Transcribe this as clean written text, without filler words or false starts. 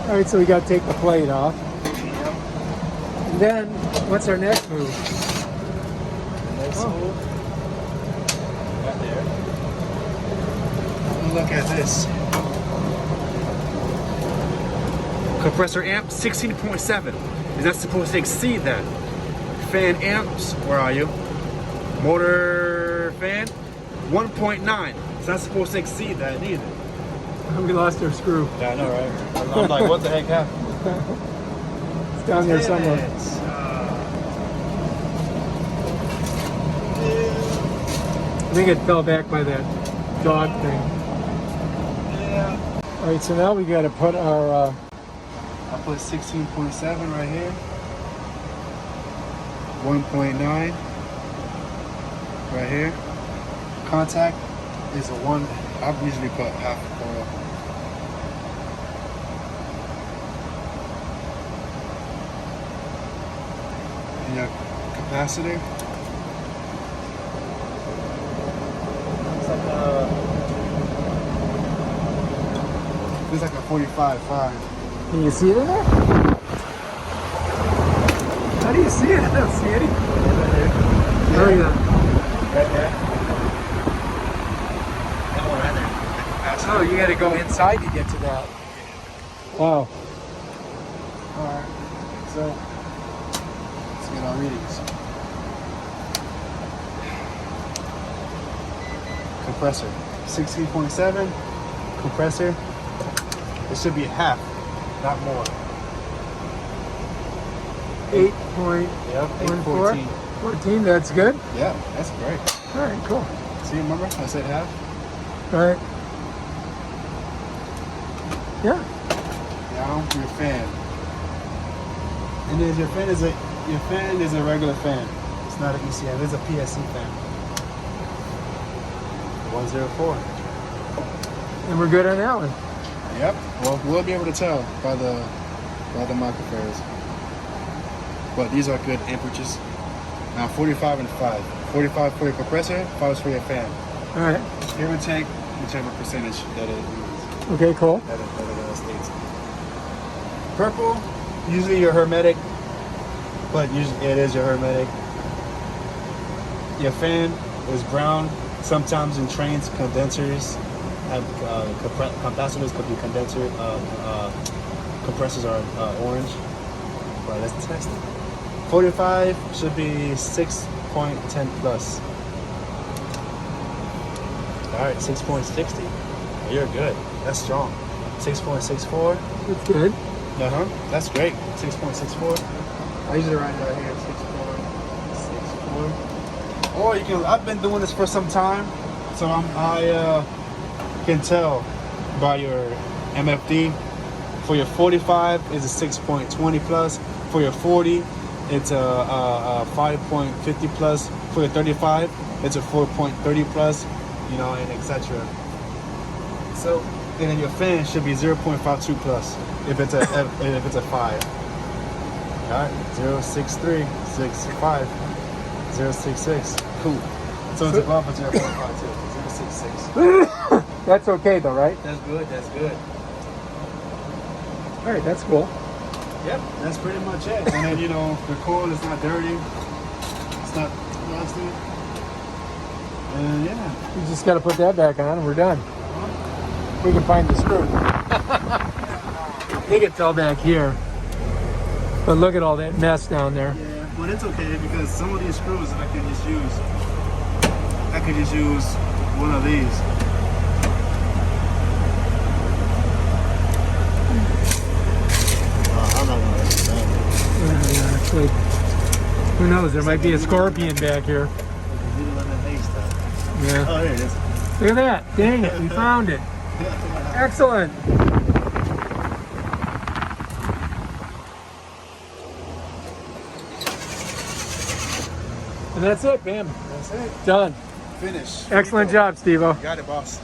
All right, so we got to take the plate off. Yep. And then, what's our next move? The next move. Right there. Look at this. Compressor amp 16.7. Is that supposed to exceed that? Fan amps, where are you? Motor fan 1.9. It's not supposed to exceed that either. We lost our screw. Yeah, I know, right? I'm like, what the heck happened? It's down here somewhere. I think it fell back by that dog thing. Yeah. All right, so now we got to put our. I put 16.7 right here. 1.9 right here. Contact is a 1. I usually put half coil. And your capacitor. It's like a 45.5. Can you see it in there? How do you see it? I don't see it. Oh yeah. Right there. That one right there. Oh, you got to go inside to get to that. Wow. Alright. So, let's get our readings. Compressor. 16.7. Compressor. It should be half, not more. 8.14. 14, that's good. Yeah, that's great. All right, cool. See, remember I said half? All right. Yeah. Now your fan. And then your fan is a regular fan. It's not an ECM. It's a PSC fan. 104. And we're good on that one. Yep. Well, we'll be able to tell by the microphones. But these are good amperages. Now 45 and 5. 45 for your compressor, 5 is for your fan. All right. Give and take whichever percentage that it is. Okay, cool. That states. Purple, usually your hermetic, but usually it is your hermetic. Your fan is brown. Sometimes in trains, condensers have capacitors could be condenser. Compressors are orange. But let's test it. 45 should be 6.10 plus. All right, 6.60. You're good. That's strong. 6.64. That's good. That's great. 6.64. I usually write it right here. 6.64. Or you can. I've been doing this for some time, so I can tell by your MFD. For your 45, it's a 6.20 plus. For your 40, it's a 5.50 plus. For your 35, it's a 4.30 plus. You know, and etc. So, and then your fan should be 0.52 plus if it's a 5. All right, 0.63, 6.5, 0.66. Cool. So it's above a 0.52, 0.66. That's okay though, right? That's good. That's good. All right, that's cool. Yep, that's pretty much it. And then, you know, the coil is not dirty. It's not rusty. And yeah. You just got to put that back on and we're done. We can find the screw. I think it fell back here. But look at all that mess down there. Yeah, but it's okay because some of these screws I could just use. I could just use one of these. Yeah, actually, who knows? There might be a scorpion back here. Yeah. Oh, here it is. Look at that. Dang it. We found it. Excellent. And that's it, bam. That's it. Done. Finish. Excellent job, Steve-O. Got it, boss.